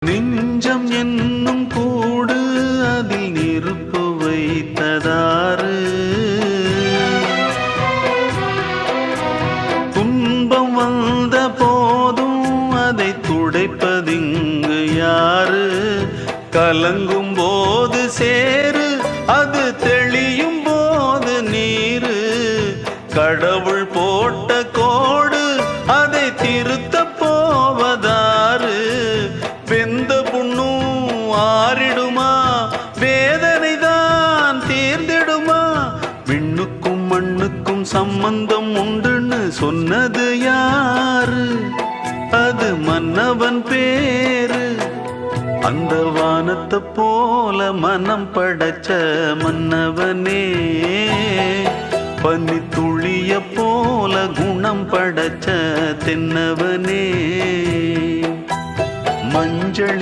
நெஞ்சம் என்னும் கூடு அதில் நெருப்பு வைத்ததாறு, துன்பம் வந்த போதும் அதை துடைப்பதிங்கு யாரு? கலங்கும் போது சேரு, அது தெளியும் போது நீரு. கடவுள் போட்ட கோடு அதை திருத்த போவதாறு? வெந்த புண்ணும் ஆறிடுமா? வேதனை தான் தீர்ந்திடுமா? விண்ணுக்கும் மண்ணுக்கும் சம்பந்தம் உண்டுன்னு சொன்னது யாரு? அது மன்னவன் பேரு. அந்த வானத்தை போல மனம் படைச்ச மன்னவனே, பனி துளிய போல குணம் படைச்ச தென்னவனே. மஞ்சள்